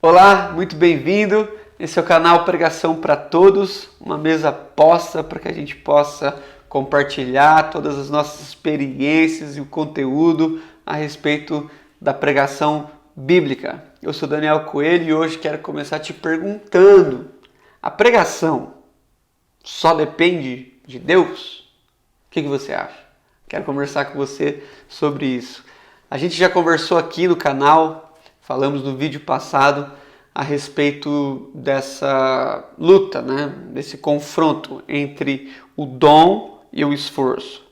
Olá, muito bem-vindo. Esse é o canal Pregação para Todos, uma mesa posta para que a gente possa compartilhar todas as nossas experiências e o conteúdo a respeito da pregação bíblica. Eu sou Daniel Coelho e hoje quero começar te perguntando: a pregação só depende de Deus? O que você acha? Quero conversar com você sobre isso. A gente já conversou aqui no canal. Falamos no vídeo passado a respeito dessa luta, desse confronto entre o dom e o esforço.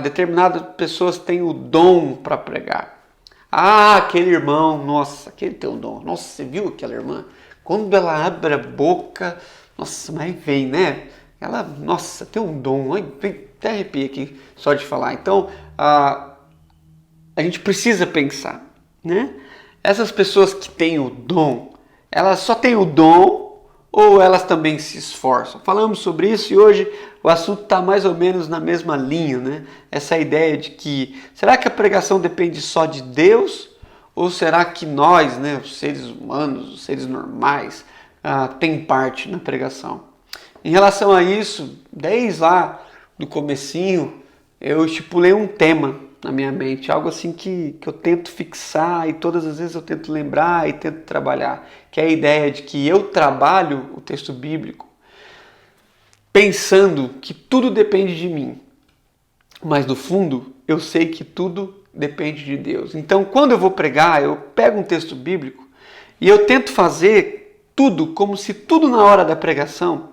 Determinadas pessoas têm o dom para pregar. Aquele irmão, nossa, aquele tem o dom. Nossa, você viu aquela irmã? Quando ela abre a boca, nossa, mas vem, né? Ela, nossa, tem um dom. Vem, até arrepia aqui só de falar. Então, a gente precisa pensar, né? Essas pessoas que têm o dom, elas só têm o dom ou elas também se esforçam? Falamos sobre isso e hoje o assunto está mais ou menos na mesma linha, né? Essa ideia de que, será que a pregação depende só de Deus? Ou será que nós, né, os seres humanos, os seres normais, tem parte na pregação? Em relação a isso, desde lá do comecinho, eu estipulei um tema na minha mente, algo assim que eu tento fixar e todas as vezes eu tento lembrar e tento trabalhar, que é a ideia de que eu trabalho o texto bíblico pensando que tudo depende de mim, mas no fundo eu sei que tudo depende de Deus. Então quando eu vou pregar, eu pego um texto bíblico e eu tento fazer tudo como se tudo na hora da pregação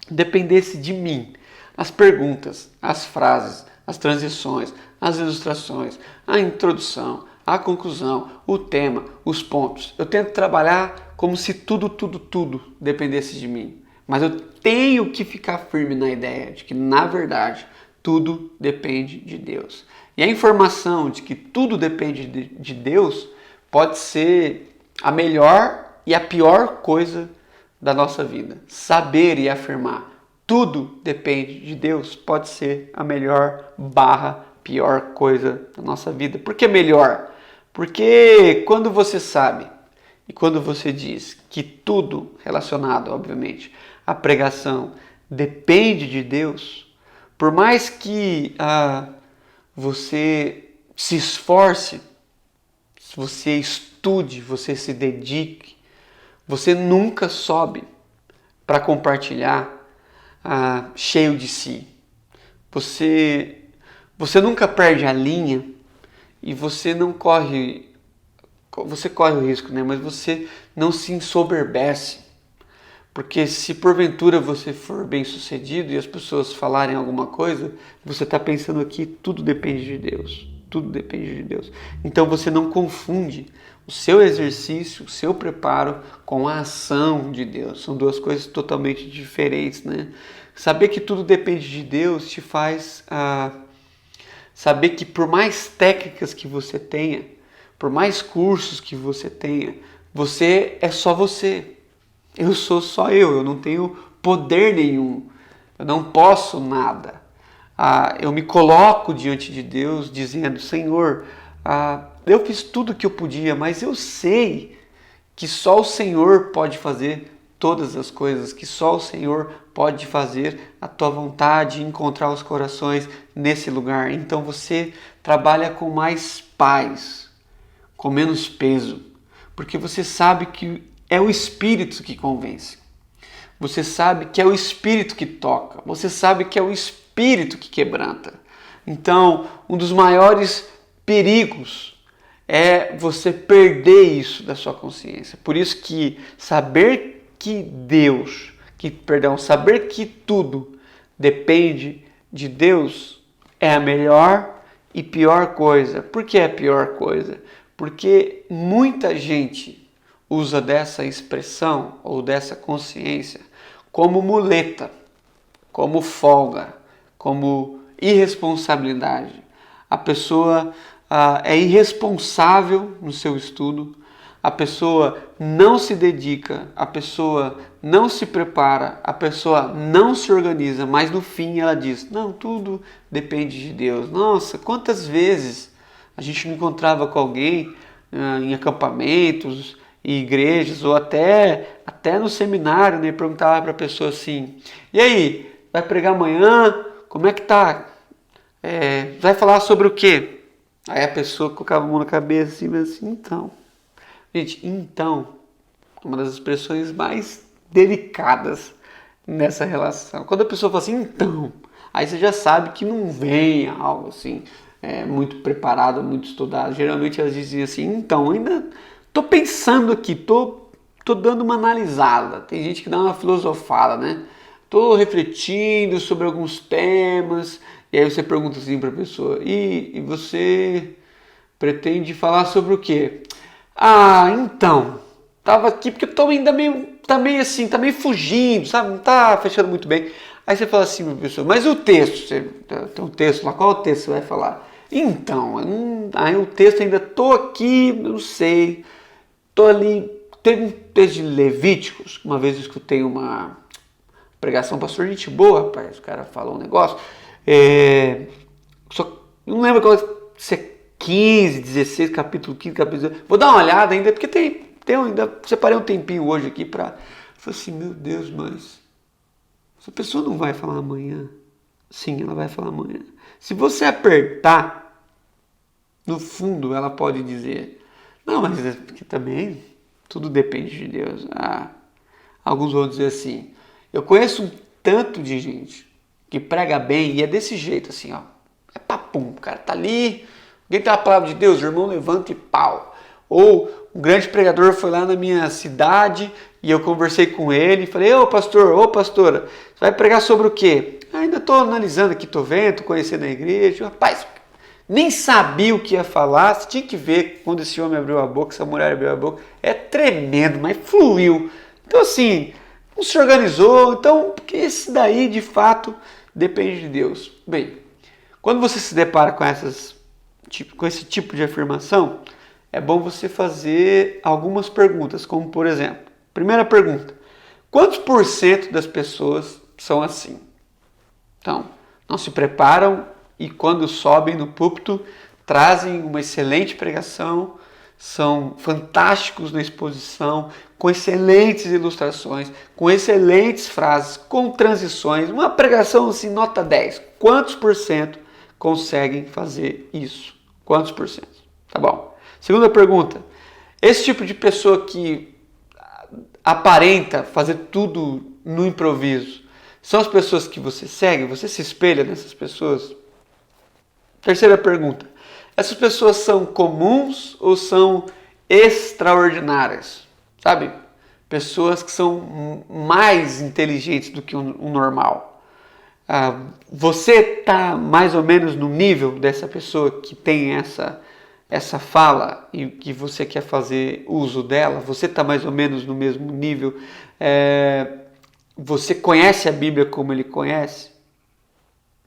dependesse de mim. As perguntas, as frases, as transições, as ilustrações, a introdução, a conclusão, o tema, os pontos. Eu tento trabalhar como se tudo dependesse de mim. Mas eu tenho que ficar firme na ideia de que, na verdade, tudo depende de Deus. E a informação de que tudo depende de Deus pode ser a melhor e a pior coisa da nossa vida. Saber e afirmar tudo depende de Deus pode ser a melhor / pior coisa da nossa vida. Por que melhor? Porque quando você sabe e quando você diz que tudo relacionado, obviamente, à pregação depende de Deus, por mais que você se esforce, você estude, você se dedique, você nunca sobe para compartilhar cheio de si. Você nunca perde a linha e você não corre... Você corre o risco, né? Mas você não se ensoberbece. Porque se porventura você for bem sucedido e as pessoas falarem alguma coisa, você está pensando aqui, tudo depende de Deus. Tudo depende de Deus. Então você não confunde o seu exercício, o seu preparo com a ação de Deus. São duas coisas totalmente diferentes, né? Saber que tudo depende de Deus te faz saber que por mais técnicas que você tenha, por mais cursos que você tenha, você é só você. Eu sou só eu não tenho poder nenhum, eu não posso nada. Eu me coloco diante de Deus dizendo, Senhor, eu fiz tudo o que eu podia, mas eu sei que só o Senhor pode fazer todas as coisas, que só o Senhor pode fazer a tua vontade e encontrar os corações nesse lugar. Então você trabalha com mais paz, com menos peso, porque você sabe que é o Espírito que convence. Você sabe que é o Espírito que toca. Você sabe que é o Espírito que quebranta. Então, um dos maiores perigos é você perder isso da sua consciência. Por isso que saber saber que tudo depende de Deus é a melhor e pior coisa. Por que é a pior coisa? Porque muita gente usa dessa expressão ou dessa consciência como muleta, como folga, como irresponsabilidade. A pessoa é irresponsável no seu estudo, a pessoa não se dedica, a pessoa não se prepara, a pessoa não se organiza, mas no fim ela diz, não, tudo depende de Deus. Nossa, quantas vezes a gente não encontrava com alguém em acampamentos, igrejas ou até no seminário, né? Perguntava para a pessoa assim, e aí, vai pregar amanhã? Como é que tá? Vai falar sobre o quê? Aí a pessoa colocava a mão na cabeça assim, mas assim, então. Gente, então, uma das expressões mais delicadas nessa relação. Quando a pessoa fala assim, então, aí você já sabe que não vem algo assim, muito preparado, muito estudado. Geralmente elas dizem assim, então, ainda tô pensando aqui, tô dando uma analisada. Tem gente que dá uma filosofada, né? Tô refletindo sobre alguns temas, e aí você pergunta assim para a pessoa, e você pretende falar sobre o quê? Ah, então, tava aqui porque eu tô ainda meio assim, tá meio fugindo, sabe? Não tá fechando muito bem. Aí você fala assim, professor, mas o texto, tem um texto lá, qual o texto você vai falar? Então, aí o texto ainda tô aqui, não sei, tô ali, tem um texto de Levíticos, uma vez eu escutei uma pregação, pastor, gente boa, rapaz, o cara falou um negócio, só não lembro qual se é 15, 16, capítulo 15, capítulo 16. Vou dar uma olhada ainda, porque ainda separei um tempinho hoje aqui para. Falei assim, meu Deus, mas essa pessoa não vai falar amanhã? Sim, ela vai falar amanhã. Se você apertar, no fundo ela pode dizer, não, mas é porque também tudo depende de Deus. Alguns vão dizer assim, eu conheço um tanto de gente que prega bem e é desse jeito assim, ó. É papum, o cara tá ali, alguém tem a palavra de Deus, o irmão levanta e pau. Ou um grande pregador foi lá na minha cidade e eu conversei com ele e falei, ô pastor, ô pastora, você vai pregar sobre o quê? Ainda estou analisando aqui, estou vendo, tô conhecendo a igreja. Rapaz, nem sabia o que ia falar, você tinha que ver quando esse homem abriu a boca, essa mulher abriu a boca, é tremendo, mas fluiu. Então assim, não se organizou, então esse daí de fato depende de Deus. Bem, quando você se depara com esse tipo de afirmação, é bom você fazer algumas perguntas, como por exemplo, primeira pergunta, quantos por cento das pessoas são assim? Então, não se preparam e quando sobem no púlpito, trazem uma excelente pregação, são fantásticos na exposição, com excelentes ilustrações, com excelentes frases, com transições, uma pregação assim, nota 10. Quantos por cento conseguem fazer isso? Quantos por cento? Tá bom. Segunda pergunta. Esse tipo de pessoa que aparenta fazer tudo no improviso, são as pessoas que você segue? Você se espelha nessas pessoas? Terceira pergunta. Essas pessoas são comuns ou são extraordinárias? Sabe? Pessoas que são mais inteligentes do que o normal. Você está mais ou menos no nível dessa pessoa que tem essa fala e que você quer fazer uso dela? Você está mais ou menos no mesmo nível? Você conhece a Bíblia como ele conhece?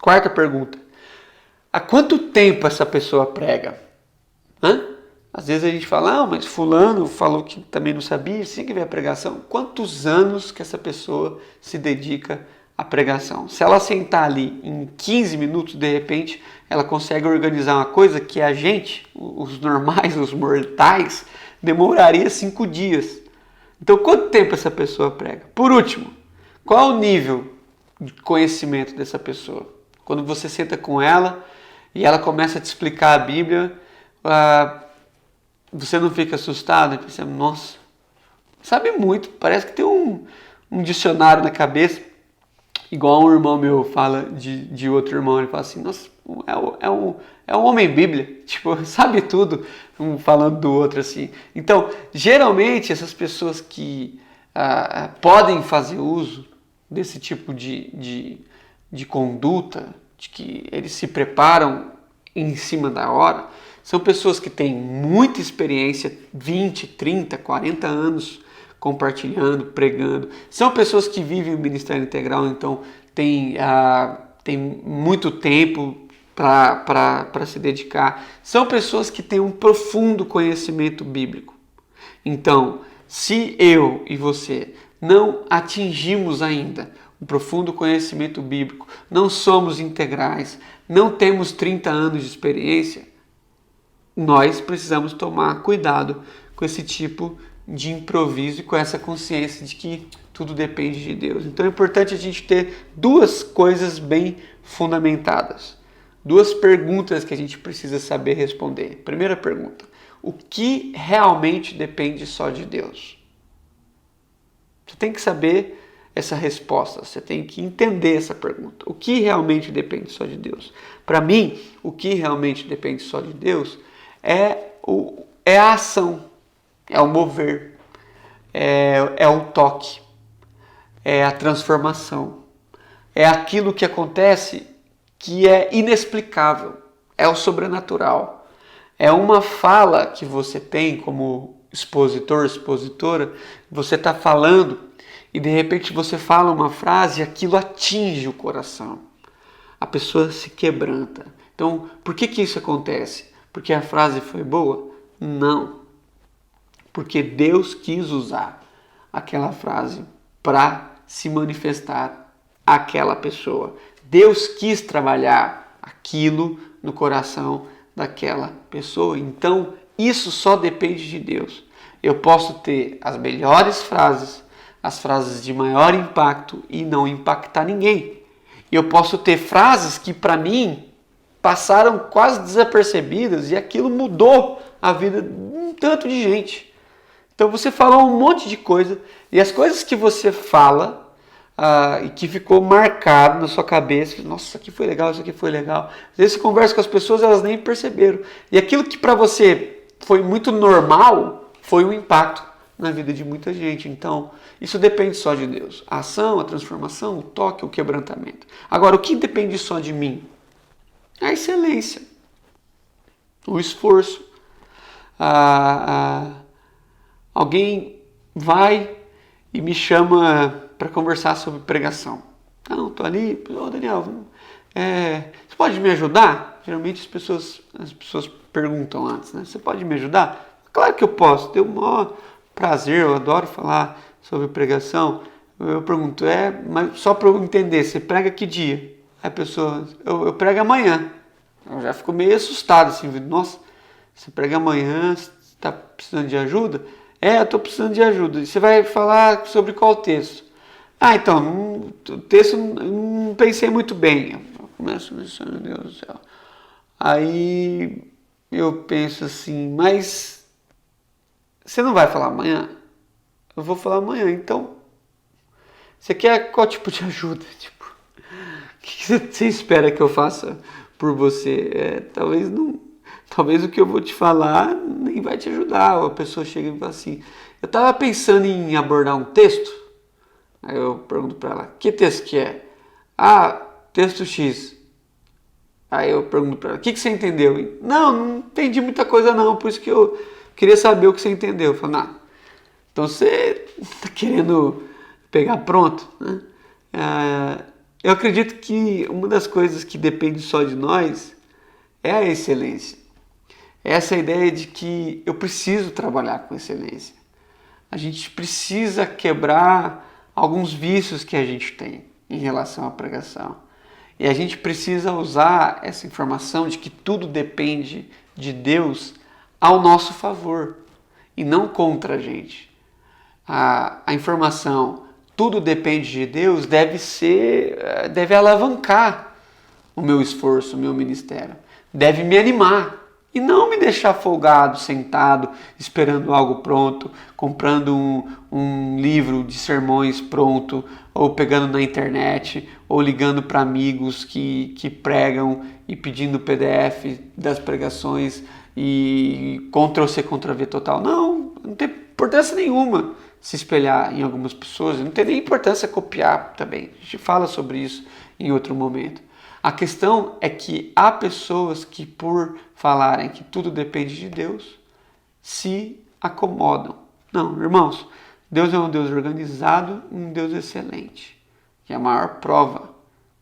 Quarta pergunta. Há quanto tempo essa pessoa prega? Às vezes a gente fala, mas fulano falou que também não sabia, sim que veio a pregação. Quantos anos que essa pessoa se dedica à pregação? Se ela sentar ali em 15 minutos, de repente, ela consegue organizar uma coisa que a gente, os normais, os mortais, demoraria 5 dias. Então, quanto tempo essa pessoa prega? Por último, qual o nível de conhecimento dessa pessoa? Quando você senta com ela e ela começa a te explicar a Bíblia, você não fica assustado e pensa, nossa, sabe muito, parece que tem um dicionário na cabeça, igual um irmão meu fala de outro irmão, ele fala assim, nossa, é um homem Bíblia, tipo, sabe tudo, um falando do outro assim. Então, geralmente, essas pessoas que podem fazer uso desse tipo de conduta, de que eles se preparam em cima da hora, são pessoas que têm muita experiência, 20, 30, 40 anos compartilhando, pregando. São pessoas que vivem o ministério integral, então tem muito tempo para se dedicar. São pessoas que têm um profundo conhecimento bíblico. Então, se eu e você não atingimos ainda um profundo conhecimento bíblico, não somos integrais, não temos 30 anos de experiência, nós precisamos tomar cuidado com esse tipo de improviso e com essa consciência de que tudo depende de Deus. Então é importante a gente ter duas coisas bem fundamentadas. Duas perguntas que a gente precisa saber responder. Primeira pergunta: o que realmente depende só de Deus? Você tem que saber essa resposta, você tem que entender essa pergunta. O que realmente depende só de Deus? Para mim, o que realmente depende só de Deus é a ação, é o mover, é o toque, é a transformação, é aquilo que acontece que é inexplicável, é o sobrenatural. É uma fala que você tem como expositor, expositora, você está falando e de repente você fala uma frase e aquilo atinge o coração. A pessoa se quebranta. Então, por que isso acontece? Porque a frase foi boa? Não. Porque Deus quis usar aquela frase para se manifestar àquela pessoa. Deus quis trabalhar aquilo no coração daquela pessoa. Então, isso só depende de Deus. Eu posso ter as melhores frases, as frases de maior impacto e não impactar ninguém. Eu posso ter frases que para mim passaram quase desapercebidas e aquilo mudou a vida de um tanto de gente. Então você falou um monte de coisa e as coisas que você fala e que ficou marcado na sua cabeça, nossa, isso aqui foi legal, isso aqui foi legal. Às vezes você conversa com as pessoas, elas nem perceberam. E aquilo que para você foi muito normal, foi um impacto na vida de muita gente. Então, isso depende só de Deus. A ação, a transformação, o toque, o quebrantamento. Agora, o que depende só de mim? A excelência, o esforço. Alguém vai e me chama para conversar sobre pregação. Não, estou ali, Daniel, você pode me ajudar? Geralmente as pessoas perguntam antes, né? Você pode me ajudar? Claro que eu posso, tenho o maior prazer, eu adoro falar sobre pregação. Eu pergunto, mas só para eu entender, você prega que dia? Aí a pessoa, eu prego amanhã. Eu já fico meio assustado, assim, nossa, você prega amanhã, você está precisando de ajuda? Eu estou precisando de ajuda. E você vai falar sobre qual texto? Então, o texto não pensei muito bem. Eu começo pensando, meu Deus do céu. Aí eu penso assim, mas você não vai falar amanhã? Eu vou falar amanhã, então você quer qual tipo de ajuda? Tipo, o que você espera que eu faça por você? Talvez o que eu vou te falar nem vai te ajudar. Ou a pessoa chega e fala assim, eu estava pensando em abordar um texto. Aí eu pergunto para ela, que texto que é? Texto X. Aí eu pergunto para ela, o que você entendeu? Não entendi muita coisa não, por isso que eu queria saber o que você entendeu. Eu falo, então você está querendo pegar pronto, né? Eu acredito que uma das coisas que depende só de nós é a excelência. Essa ideia de que eu preciso trabalhar com excelência. A gente precisa quebrar alguns vícios que a gente tem em relação à pregação. E a gente precisa usar essa informação de que tudo depende de Deus ao nosso favor e não contra a gente. A informação tudo depende de Deus deve alavancar o meu esforço, o meu ministério. Deve me animar. E não me deixar folgado, sentado, esperando algo pronto, comprando um livro de sermões pronto, ou pegando na internet, ou ligando para amigos que pregam e pedindo PDF das pregações e Ctrl-C, Ctrl-V total. Não tem importância nenhuma se espelhar em algumas pessoas, não tem nem importância copiar também. A gente fala sobre isso em outro momento. A questão é que há pessoas que, por falarem que tudo depende de Deus, se acomodam. Não, irmãos, Deus é um Deus organizado, um Deus excelente. E a maior prova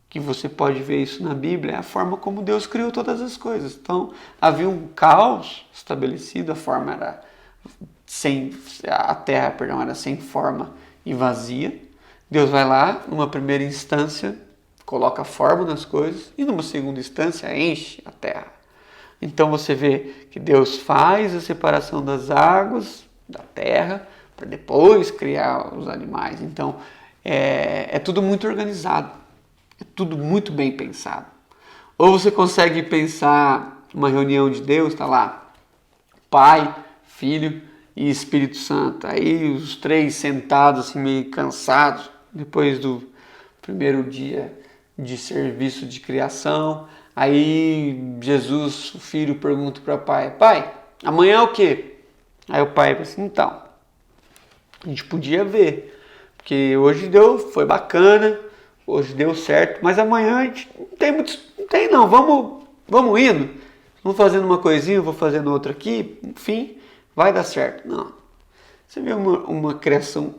que você pode ver isso na Bíblia é a forma como Deus criou todas as coisas. Então, havia um caos estabelecido, a terra era sem forma e vazia. Deus vai lá, numa primeira instância, coloca forma nas coisas e numa segunda instância enche a terra. Então você vê que Deus faz a separação das águas da terra para depois criar os animais. Então, é tudo muito organizado, é tudo muito bem pensado. Ou você consegue pensar uma reunião de Deus, está lá, Pai, Filho e Espírito Santo. Aí os três sentados, assim, meio cansados, depois do primeiro dia de serviço de criação. Aí Jesus, o Filho, pergunta para o Pai, Pai, amanhã é o quê? Aí o Pai fala assim, então, a gente podia ver, porque hoje foi bacana, hoje deu certo, mas amanhã a gente não tem não, vamos indo, vamos fazendo uma coisinha, vou fazendo outra aqui, enfim, vai dar certo. Não, você vê uma criação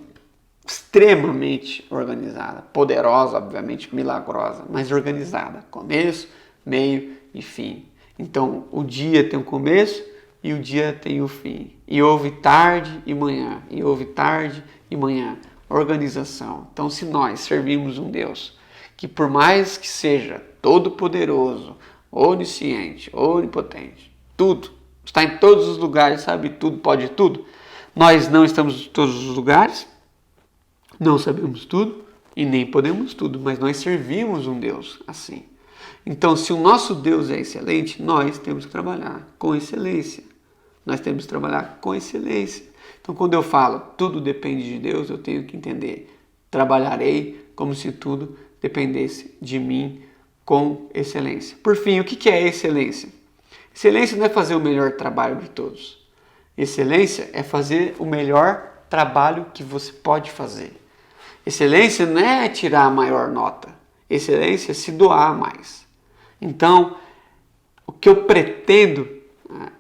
extremamente organizada, poderosa, obviamente, milagrosa, mas organizada, começo, meio e fim. Então, o dia tem um começo e o dia tem o fim. E houve tarde e manhã, e houve tarde e manhã. Organização. Então, se nós servimos um Deus que, por mais que seja todo-poderoso, onisciente, onipotente, tudo, está em todos os lugares, sabe tudo, pode tudo, nós não estamos em todos os lugares, não sabemos tudo e nem podemos tudo, mas nós servimos um Deus assim. Então, se o nosso Deus é excelente, nós temos que trabalhar com excelência. Nós temos que trabalhar com excelência. Então, quando eu falo tudo depende de Deus, eu tenho que entender. Trabalharei como se tudo dependesse de mim com excelência. Por fim, o que é excelência? Excelência não é fazer o melhor trabalho de todos. Excelência é fazer o melhor trabalho que você pode fazer. Excelência não é tirar a maior nota. Excelência é se doar mais. Então, o que eu pretendo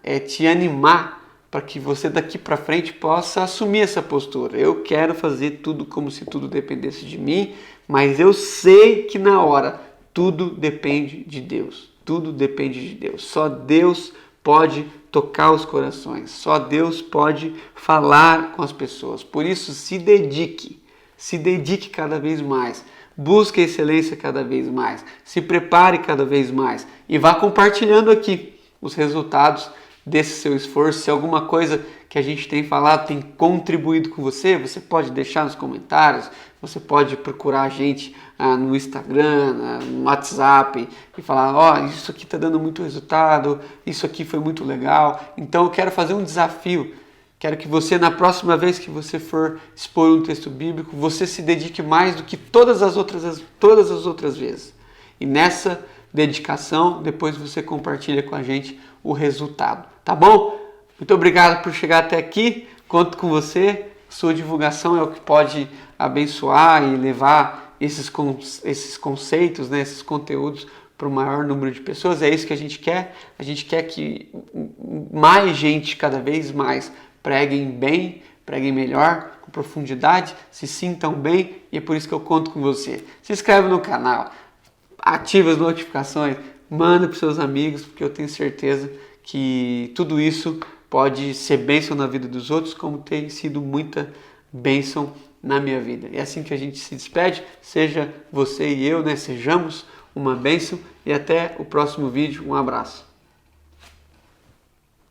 é te animar para que você daqui para frente possa assumir essa postura. Eu quero fazer tudo como se tudo dependesse de mim, mas eu sei que na hora tudo depende de Deus. Tudo depende de Deus. Só Deus pode tocar os corações. Só Deus pode falar com as pessoas. Por isso, se dedique cada vez mais. Busque a excelência cada vez mais. Se prepare cada vez mais. E vá compartilhando aqui os resultados desse seu esforço. Se alguma coisa que a gente tem falado tem contribuído com você, você pode deixar nos comentários, você pode procurar a gente no Instagram, no WhatsApp e falar, isso aqui está dando muito resultado, isso aqui foi muito legal. Então eu quero fazer um desafio. Quero que você, na próxima vez que você for expor um texto bíblico, você se dedique mais do que todas as outras vezes. E nessa dedicação, depois você compartilha com a gente o resultado. Tá bom? Muito obrigado por chegar até aqui. Conto com você. Sua divulgação é o que pode abençoar e levar esses conceitos, né, esses conteúdos para o maior número de pessoas. É isso que a gente quer. A gente quer que mais gente, cada vez mais, preguem bem, preguem melhor, com profundidade, se sintam bem, e é por isso que eu conto com você. Se inscreve no canal, ativa as notificações, manda para os seus amigos, porque eu tenho certeza que tudo isso pode ser bênção na vida dos outros, como tem sido muita bênção na minha vida. É assim que a gente se despede, seja você e eu, né? Sejamos uma bênção, e até o próximo vídeo. Um abraço.